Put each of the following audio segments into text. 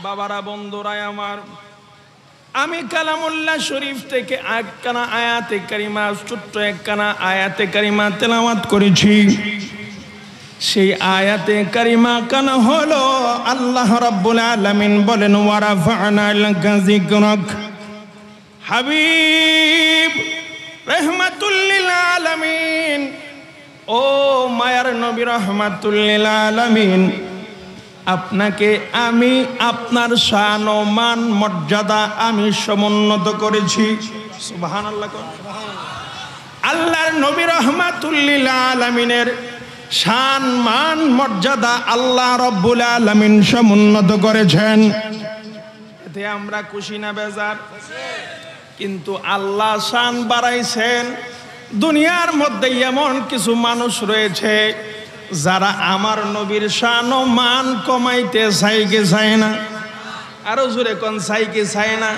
বাবারা, বন্ধুরাই আমার, আমি কালামুল্লাহ শরীফ থেকে একখানা আয়াতে কারিমা, ছোট্ট একখানা আয়াতে কারিমা তেলাওয়াত করেছি। সেই আয়াতে কারিমা কান হলো আল্লাহ রাব্বুল আলামিন বলেন, ওয়া রাফা'না লাকা যিকরাক। হাবিব রাহমাতুল লিল আলামিন, ও মায়ার নবী রাহমাতুল লিল আলামিন, আপনাকে আমি আপনার শান ও মান মর্যাদা আমি সমুন্নত করেছি। সুবহানাল্লাহ। আল্লাহর নবী রাহমাতুল লিল আলামিনের শান মান মর্যাদা আল্লাহ রাব্বুল আলামিন সমুন্নত করেছেন। এতে আমরা খুশি না বেজার? কিন্তু আল্লাহ শান বাড়াইছেন। দুনিয়ার মধ্যে এমন কিছু মানুষ রয়েছে যারা আমার নবীর শান ও মান কমাইতে চায় না। আরো জোরে কোন চাইকে চায় না?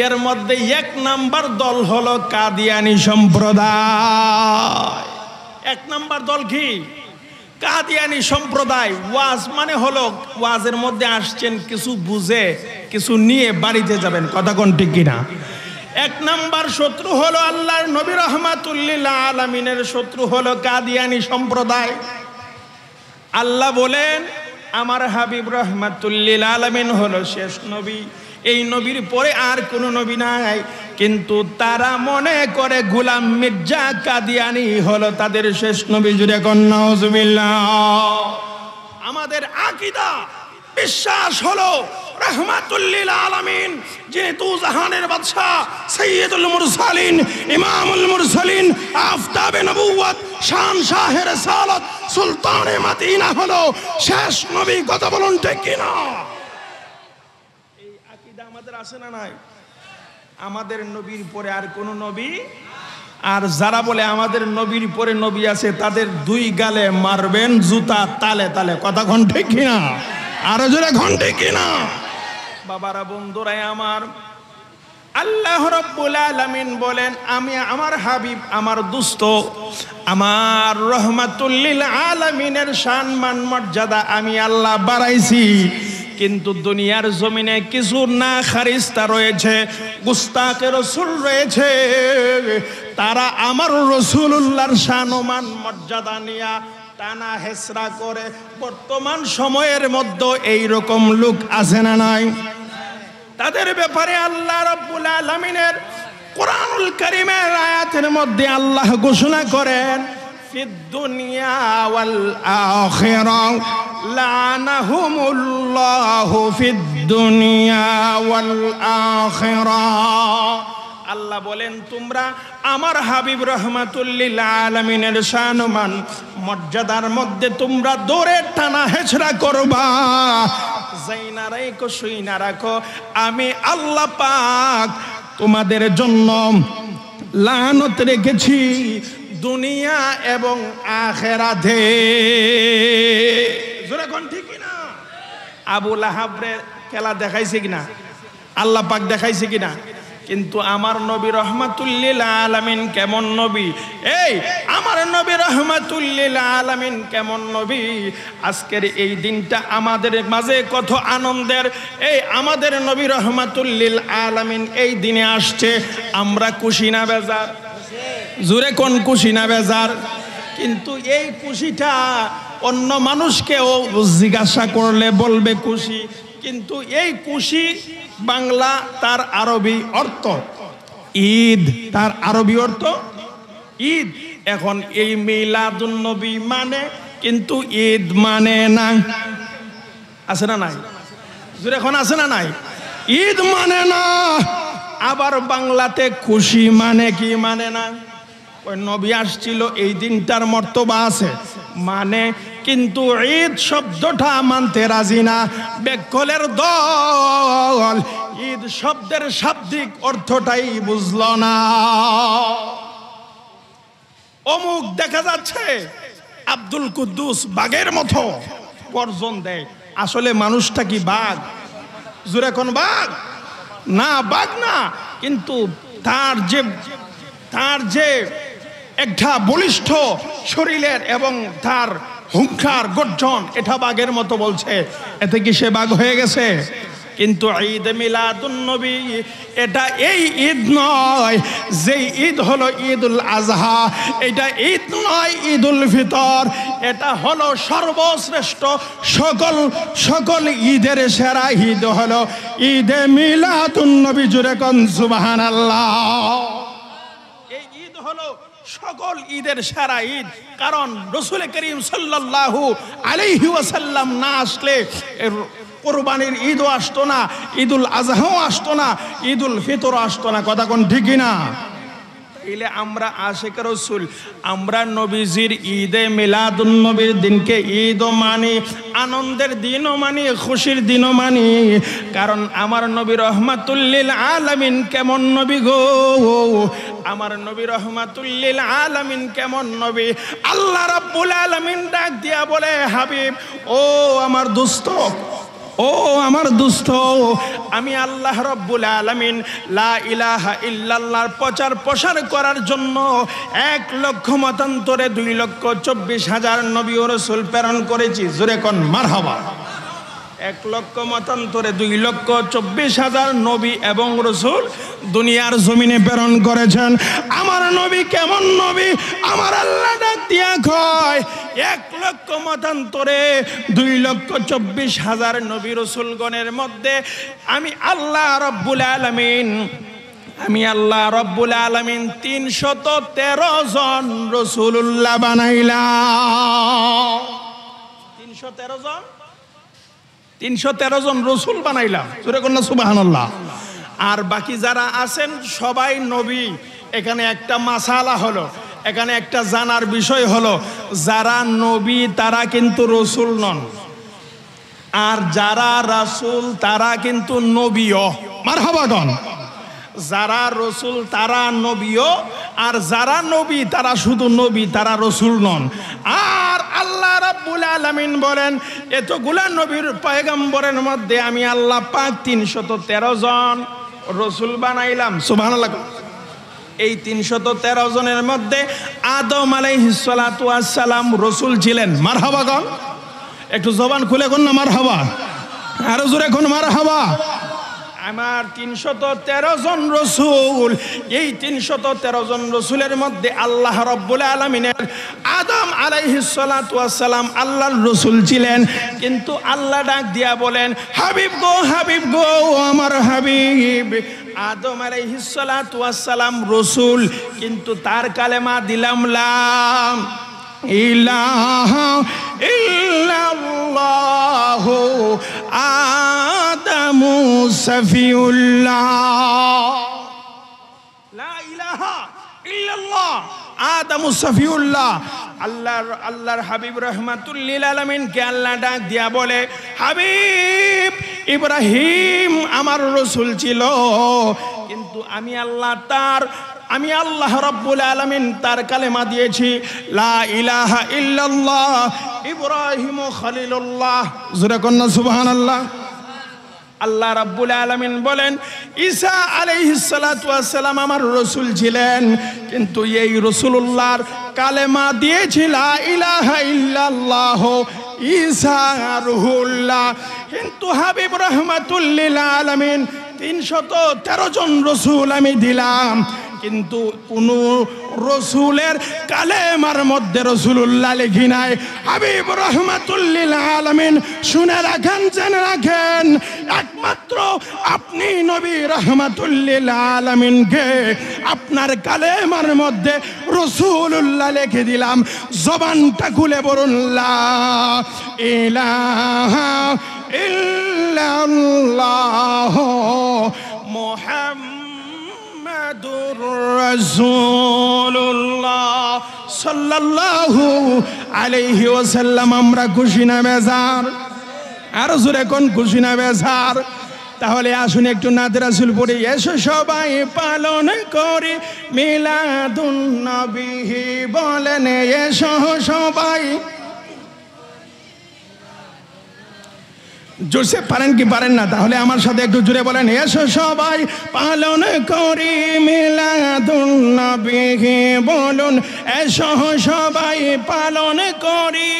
এর মধ্যে এক নাম্বার দল হলো কাদিয়ানী সম্প্রদায়। এক নাম্বার দল কি? কাদিয়ানী সম্প্রদায়। ওয়াজ মানে হলো, ওয়াজের মধ্যে আসছেন কিছু বুঝে কিছু নিয়ে বাড়িতে যাবেন, কথা কোন ঠিক কিনা? এক নাম্বার শত্রু হলো আল্লাহর নবী রাহমাতুল লিল আলামিনের শত্রু হলো কাদিয়ানী সম্প্রদায়। আল্লাহ বলেন, আমার হাবিব রাহমাতুল লিল আলামিন হলো শেষ নবী, এই নবীর পরে আর কোনো নবী নাই। কিন্তু তারা মনে করে গোলাম মির্জা কাদিয়ানী হলো তাদের শেষ নবী। জুড়ে কোন নাউজুবিল্লাহ। আমাদের আকীদা বিশ্বাস হলো রাহমাতুল লিল আলামিন যিনি দুজাহানের বাদশা, সাইয়্যিদুল মুরসালিন, ইমামুল মুরসালিন, আফতাবে নবুওয়াত, শানশাহে রিসালাত, সুলতানে মদিনা হলো শেষ নবী। কথা বলুন ঠিক কিনা? এই আকীদা আমাদের আছে না নাই? আমাদের নবীর পরে আর কোন নবী। আর যারা বলে আমাদের নবীর পরে নবী আছে, তাদের দুই গালে মারবেন জুতা তালে তালে। কথা কোন ঠিক কিনা? আরো জোরে কোন ঠিক কিনা? বাবারা, বন্ধুরাই আমার, আল্লাহ রাব্বুল আলামিন বলেন, আমি আমার হাবিব, আমার দোস্ত, আমার রাহমাতুল লিল আলামিনের শান মান মর্যাদা আমি আল্লাহ বাড়াইছি। কিন্তু দুনিয়ার জমিনে কিছু না খারিস্তা রয়েছে, গুস্তাকে রাসূল রয়েছে, তারা আমার রাসূলুল্লাহর শান ও মান মর্যাদা নিয়া টানা হেসরা করে। বর্তমান সময়ের মধ্যে এই রকম লোক আছে না নাই? তাদের ব্যাপারে আল্লাহ রাব্বুল আলামিনের কোরআনুল কারীমের আয়াতের মধ্যে আল্লাহ ঘোষণা করেন, ফিদ দুনিয়া ওয়াল আখিরাহ লানাহুমুল্লাহু ফিদ দুনিয়া ওয়াল আখিরাহ। আল্লাহ বলেন, তোমরা আমার হাবিব রাহমাতুল লিল আলামিনের শান মান মর্যাদার মধ্যে তোমরা দৌড়ে টানা হেচড়া করবা, যাইনা রাখো শুইনা রাখো, আমি আল্লাহ পাক তোমাদের জন্য লানত রেখেছি দুনিয়া এবং আখিরাতে। জোরে কোন ঠিক কিনা? আবু লাহাবরে খেলা দেখাইছে কিনা? আল্লাহ পাক দেখাইছে কিনা? কিন্তু আমার নবী রাহমাতুল লিল আলামিন কেমন নবী? এই আমার নবী রাহমাতুল লিল আলামিন কেমন নবী? আজকের এই দিনটা আমাদের মাঝে কত আনন্দের। এই আমাদের নবী রাহমাতুল লিল আলামিন এই দিনে আসছে, আমরা খুশি না বেজার? জোরে কোন খুশি না বেজার? কিন্তু এই খুশিটা অন্য মানুষকেও জিজ্ঞাসা করলে বলবে খুশি, কিন্তু এই খুশি বাংলা তার আরবি অর্থ ঈদ, তার আরবি অর্থ ঈদ। এখন এই মিলাদুন নবী মানে, কিন্তু ঈদ মানে না। আছে না নাই? এখন আছে না নাই? ঈদ মানে না। আবার বাংলাতে খুশি মানে কি? মানে না। ওই নবী আসছিল, এই দিনটার মর্তবা আছে মানে, কিন্তু ঈদ শব্দটা মানতে রাজি না বেকলের দল। ঈদ শব্দের শাব্দিক অর্থটাই বুঝল না। অমুক দেখা যাচ্ছে আব্দুল কুদ্দুস বাঘের মতো গর্জন দেয়, আসলে মানুষটা কি বাঘ? জোরে কোন বাঘ? না, বাঘ না, কিন্তু তার যে একটা বলিষ্ঠ শরীরের এবং তার হুঙ্কার গর্জন, এটা বাঘের মতো বলছে। এতে কি সে বাঘ হয়ে গেছে? কিন্তু ঈদ মিলাদুন নবী এটা এই ঈদ নয়, যেই ঈদ হলো ঈদুল আজহা, এটা ঈদ নয় ঈদুল ফিতর, এটা হলো সর্বশ্রেষ্ঠ সকল ঈদের সেরা ঈদ হলো ঈদে মিলাদুন নবী। জুড়ে কোন সুবহানাল্লাহ। এই ঈদ হলো সকল ঈদের সেরা ঈদ, কারণ রাসূল করিম সাল্লাল্লাহু আলাইহি ওয়াসাল্লাম না আসলে কোরবানির ঈদও আসতো না, ঈদুল আজহাও আসতো না, ঈদুল ফিতরও আসতো না। কথা কোন ঠিক না? এলে আমরা আশিক রাসূল, আমরা নবীজির ঈদে মিলাদুন নবীর দিনকে ঈদও মানি, আনন্দের দিনও মানি, খুশির দিনও মানি। কারণ আমার নবী রহমাতুল লিল আলামিন কেমন নবী গো, আমার নবী রহমাতুল লিল আলামিন কেমন নবী। আল্লাহ রাব্বুল আলামিন ডাক দিয়া বলে, হাবিব ও আমার দোস্ত, ও আমার দুস্থ, আমি আল্লাহ রাব্বুল আলামিন লা ইলাহা ইল্লাল্লাহর প্রচার প্রসার করার জন্য 1,00,000 মতান্তরে 2,24,000 নবী ও রাসূল প্রেরণ করেছি। জোরে কোন মারহাবা। 1,00,000 মতান্তরে 2,24,000 নবী এবং রাসূল দুনিয়ার জমিনে প্রেরণ করেছেন। আমার নবী কেমন নবী? আমার আল্লাহ ডাক দিয়া কয়, 1,00,000 মতান্তরে 2,24,000 নবী রাসূলগণের মধ্যে আমি আল্লাহ রাব্বুল আলামিন 313 জন রাসূলুল্লাহ বানাইলাম। 313 জন রাসূল বানাইলাম। জোরে কোন সুবহানাল্লাহ। আর বাকি যারা আছেন সবাই নবী। এখানে একটা মাসালা হলো, এখানে একটা জানার বিষয় হলো, যারা নবী তারা কিন্তু রাসূল নন, আর যারা রাসূল তারা কিন্তু নবীও। মারহাবা গণ। যারা রাসূল তারা নবীও, আর যারা নবী তারা শুধু নবী, তারা রাসূল নন। আর আল্লাহ রাব্বুল আলামিন বলেন, এতগুলা নবীর পয়গম্বরের মধ্যে আমি আল্লাহ পাক 313 জন রাসূল বানাইলাম। সুবহানাল্লাহ। এই 313 জনের মধ্যে আদম আলাইহিস সালাতু ওয়াস সালাম রাসূল ছিলেন। মারহাবা গণ। একটু জবান খুলে কোন না মারহাবা, আরো জোরে কোন মারহাবা। আমার 313 জন রাসূল, এই 313 জন রাসূলের মধ্যে আল্লাহ রাব্বুল আলামিনের আদম আলাইহিস সালাতু ওয়াস সালাম আল্লাহর রাসূল ছিলেন। কিন্তু আল্লাহ ডাক দিয়া বলেন, হাবিব গো, হাবিব গো, আমার হাবিব। আদম আলাইহিস সালাতু ওয়াস সালাম রাসূল, কিন্তু তার কালেমা দিলাম লা ইলাহা ইল্লাল্লাহু আদামু সফিউল্লাহ। লা ইলাহা ইল্লাল্লাহ আদামু সফিউল্লাহ। আল্লাহর হাবিব রাহমাতুল লিল আলামিন কে আল্লাহ ডাক দিয়া বলে, হাবিব ইব্রাহিম আমার রাসূল ছিল, কিন্তু আমি আল্লাহ রাব্বুল আলামিন তার কালেমা দিয়েছি লা ইলাহা ইল্লাল্লাহ ইব্রাহিম খলিলুল্লাহ। জোরে কন্না সুবহানাল্লাহ। আল্লাহ রাব্বুল আলামিন বলেন, ঈসা আলাইহিস সালাতু ওয়াস সালাম আমার রাসূল ছিলেন, কিন্তু এই রাসূলুল্লাহর কালেমা দিয়েছি লা ইলাহা ইল্লাল্লাহ ঈসা রুহুল্লাহ। কিন্তু হাবিব রাহমাতুল লিল আলামিন 313 জন রাসূল আমি দিলাম, কিন্তু কোন রাসূলের কালেমার মধ্যে রাসূলুল্লাহ লিখি নাই। হাবিব রাহমাতুল লিল আলামিন শুনে রাখেন, জেনে রাখেন, একমাত্র আপনি নবী রাহমাতুল লিল আলামিনকে আপনার কালেমার মধ্যে রাসূলুল্লাহ লিখে দিলাম। জবানটা খুলে বলুন লা ইলাহা ইল্লাল্লাহ মুহাম্মাদুর রাসূলুল্লাহ সাল্লাল্লাহু আলাইহি ওয়াসাল্লাম। আমরা খুশি না বেজার? আরো জোরে কোন খুশি না বেজার? তাহলে আসুন একটু নাতে রাসূল পড়ি। এসো সবাই পালন করি মিলাদুন নবী, বলেন এসো সবাই। জোরসে পারেন কি পারেন না? তাহলে আমার সাথে একটু জোরে বলেন, এসো সবাই পালন করি মিলাদুন নবী, বলুন এসো সবাই পালন করি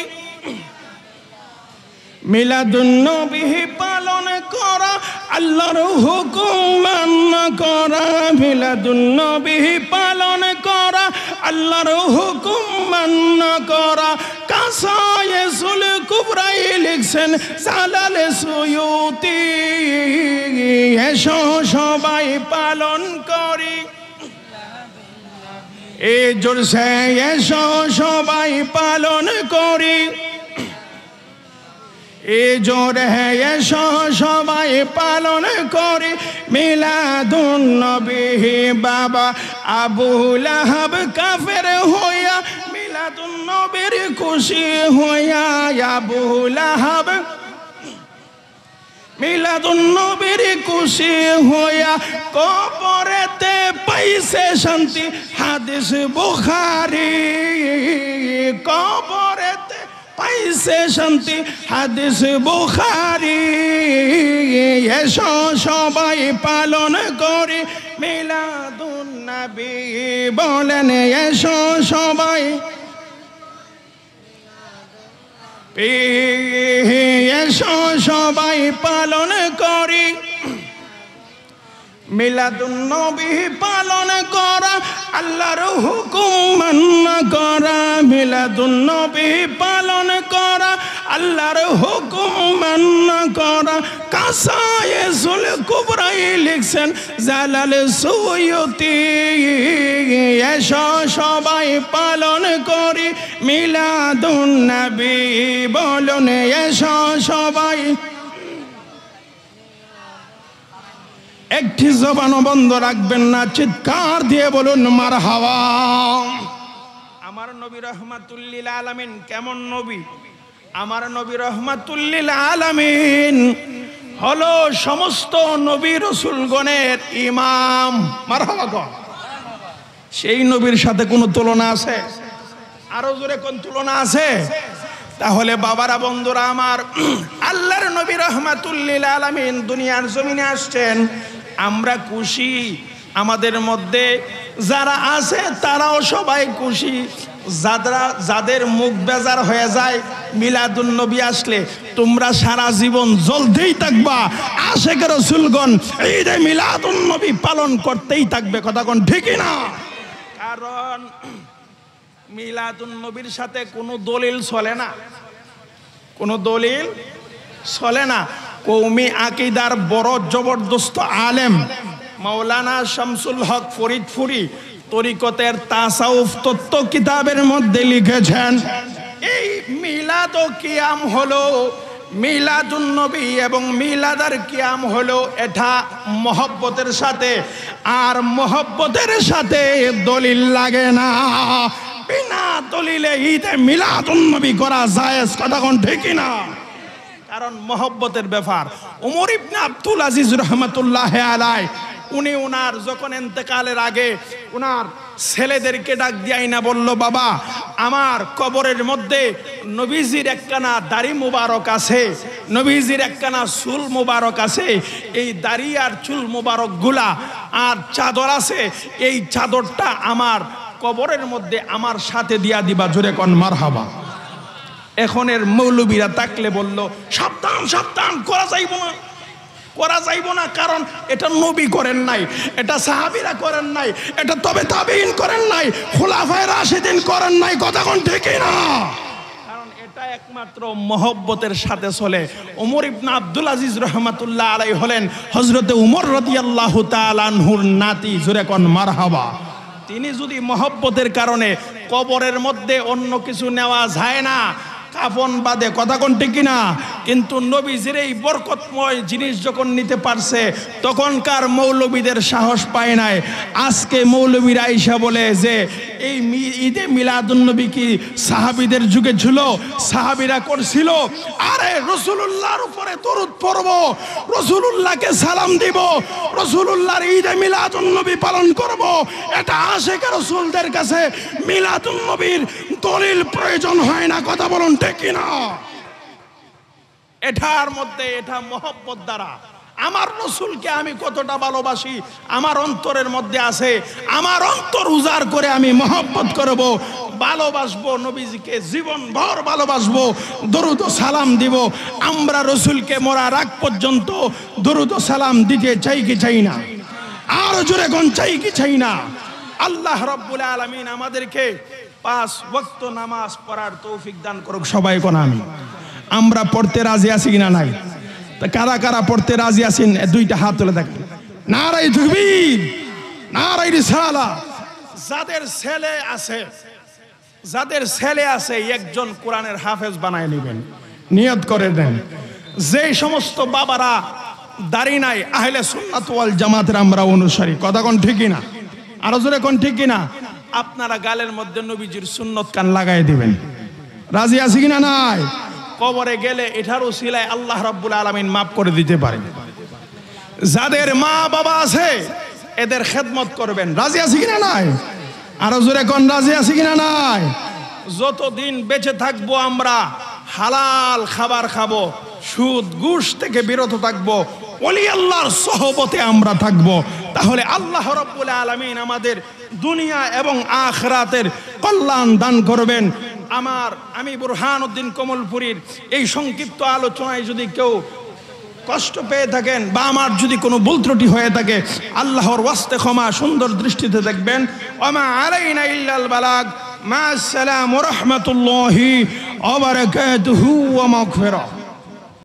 মিলাদুন নবী। পালন করা আল্লাহর হুকুম মান্য করা, মিলাদুন নবী পালন করা, আল্লাহর হুকুম মান্য করা। কাসায়েসুল কুবরাই লিখছেন জালাল সুয়ুতি, এসো সবাই পালন করি। এই জোরসে এসো সবাই পালন করি, এ জোরে এসো সবাই পালন করি মিলাদুন নবী। বাবা আবু লাহাব কাফের হইয়া মিলাদুন নবীর খুশি হইয়া, আবু লাহাব মিলাদুন নবীর খুশি হইয়া কবরেতে পাইছে শান্তি, হাদিস বুখারী। কবরেতে পাইছে শান্তি, হাদিস বুখারী। এসো সবাই পালন করি মিলাদুন নবী, বলেন এসো সবাই, এসো সবাই পালন করি মিলাদুন নবী পালন করা, আল্লাহর হুকুম মান্য করা, মিলাদুন নবী পালন করা, আল্লাহর হুকুম মান্য করা। কাসায়েসুল কুবরাই লিখছেন জালাল সুয়ুতি, এসো সবাই পালন করি মিলাদুন নবী, বলুন এসো সবাই। একটি জবানও বন্ধ রাখবেন না, চিৎকার দিয়ে বলুন মারহাবা। আমার নবী রহমাতুল লিল আলামিন কেমন নবী? আমার নবী রহমাতুল লিল আলামিন হলো সমস্ত নবী রাসূলগণের ইমাম। মারহাবা গো। সেই নবীর সাথে কোনো তুলনা আছে? আরো জোরে কোন তুলনা আছে? তাহলে বাবারা বন্ধুরা আমার, আল্লাহর নবী রহমাতুল লিল আলামিন দুনিয়ার জমিনে আসছেন, আমরা খুশি। আমাদের মধ্যে যারা আছে তারাও সবাই খুশি। যাদের মুখ বেজার হয়ে যায় মিলাদুন নবী আসলে, তোমরা সারা জীবন জ্বলতেই থাকবা। আশিক রাসূলগণ ঈদে মিলাদুন নবী পালন করতেই থাকবে। কথা কোন ঠিকই না? কারণ মিলাদুন নবীর সাথে কোনো দলিল চলে না, কোনো দলিল চলে না। কৌমি আকিদার বড় জবরদস্ত আলেম মাওলানা শামসুল হক ফরিদপুরি তরিকতের তাসাউফ তত্ত্ব কিতাবের মধ্যে লিখেছেন, এই মিলাদ ও কিয়াম হলো, মিলাদুন নবী এবং মিলাদার কিয়াম হলো এটা মহব্বতের সাথে, আর মহব্বতের সাথে দলিল লাগে না। বিনা দলিলে ঈদে মিলাদুন নবী করা জায়েজ। কথা কোন ঠিকই না? কারণ মহব্বতের ব্যাপার। ওমর ইবনে আব্দুল আজিজ রহমাতুল্লাহ আলাইহি উনি ওনার যখন ইন্তেকালের আগে ওনার ছেলেদেরকে ডাক দিয়াই না বলল, বাবা আমার কবরের মধ্যে নবীজির একখানা দাড়ি মুবারক আছে, নবীজির একখানা চুল মুবারক আছে, এই দাড়ি আর চুল মুবারক গুলা আর চাদর আছে, এই চাদরটা আমার কবরের মধ্যে আমার সাথে দিয়া দিবা। জোরে কোন মারহাবা। এখনের মৌলবীরা তাকলে বলল, সাবধান সাবধান, করা যাইব না, করা যাইব না। কারণ এটা নবী করেন নাই, এটা সাহাবীরা করেন নাই, এটা তবে তাবেঈন করেন নাই, খুলাফায়ে রাশিদিন করেন নাই। কথা কোন ঠিকই না? কারণ এটা একমাত্র মহব্বতের সাথে চলে। ওমর ইবনে আব্দুল আজিজ রহমাতুল্লাহ আলাইহি হলেন হযরতে উমর রাদিয়াল্লাহু তাআলা আনহুর নাতি। জোরে কোন মারহাবা। তিনি যদি মহব্বতের কারণে কবরের মধ্যে অন্য কিছু নেওয়া যায় না, কাফন বাদে। কথা কোন ঠিক কিনা? কিন্তু নবীজির এই বরকতময় জিনিস যখন নিতে পারছে, তখনকার মৌলবীদের সাহস পায় নাই। আজকে মৌলবীরা আইসা বলে যে এই ঈদে মিলাদুন নবী কি সাহাবীদের যুগে ছিল? সাহাবীরা করছিল। আরে রাসূলুল্লাহর উপরে দরুদ পড়ব, রাসূলুল্লাহকে সালাম দিব, রাসূলুল্লাহর ঈদে মিলাদুন নবী পালন করব, এটা আশিক রাসূলদের কাছে মিলাদুন নবীর দলিল প্রয়োজন হয় না। কথা বলুন ঠিক কিনা? এটার মধ্যে এটা মহব্বত দ্বারা। আমার রসুলকে আমি কতটা ভালোবাসি আমার অন্তরের মধ্যে আছে। আমার অন্তর উজাড় করে আমি মহব্বত করব, ভালোবাসবো, নবীজিকে জীবনভর ভালোবাসবো, দরুদ ও সালাম দিব। আমরা রসুলকে মরার আগ পর্যন্ত দরুদ ও সালাম দিতে চাই কি চাই না? আরো জোরে কোন চাই কি চাই না? আল্লাহ রাব্বুল আলামিন আমাদেরকে 5 ওয়াক্ত নামাজ পড়ার তৌফিক দান করুক। সবাই কোন আমি। আমরা পড়তে রাজি আছি কিনা নাই? তা কারা কারা পড়তে রাজি আছেন দুইটা হাত তুলে দেখেন। নারায়ে তাকবীর, নারায়ে রিসালাত। যাদের ছেলে আছে একজন কোরআনের হাফেজ বানায় নেবেন, নিয়ত করে দেন। যে সমস্ত বাবারা দাড়ি নাই, আহলে সুন্নাত ওয়াল জামাতের আমরা অনুসারী, কথা কোন ঠিক কিনা? আরো জোরে কোন ঠিক কিনা? আপনারা গালের মধ্যে নবীজির সুন্নত কান লাগাই দিবেন। রাজি আছি কিনা নাই? কবরে গেলে এটার উসিলায় আল্লাহ রাব্বুল আলামিন মাফ করে দিতে পারেন। যাদের মা বাবা আছে এদের খেদমত করবেন। রাজি আছি কিনা নাই? আরো জোরে কোন রাজি আছি কিনা নাই? যতদিন বেঁচে থাকবো আমরা হালাল খাবার খাবো, সুদ ঘুষ থেকে বিরত থাকবো, ওলি আল্লাহর সহবতে আমরা থাকবো। তাহলে আল্লাহ রাব্বুল আলামিন আমাদের দুনিয়া এবং আখিরাতের কল্যাণ দান করবেন। আমি বুরহানুদ্দিন কমলপুরীর এই সংক্ষিপ্ত আলোচনায় যদি কেউ কষ্ট পেয়ে থাকেন বা আমার যদি কোনো ভুল ত্রুটি হয়ে থাকে, আল্লাহর ওয়াস্তে ক্ষমা সুন্দর দৃষ্টিতে দেখবেন। ওমা আলাইনা ইল্লাল বালাগ। মা আসসালামু ওয়া রাহমাতুল্লাহি ওয়া বারাকাতুহু ওয়া মাগফিরাহ।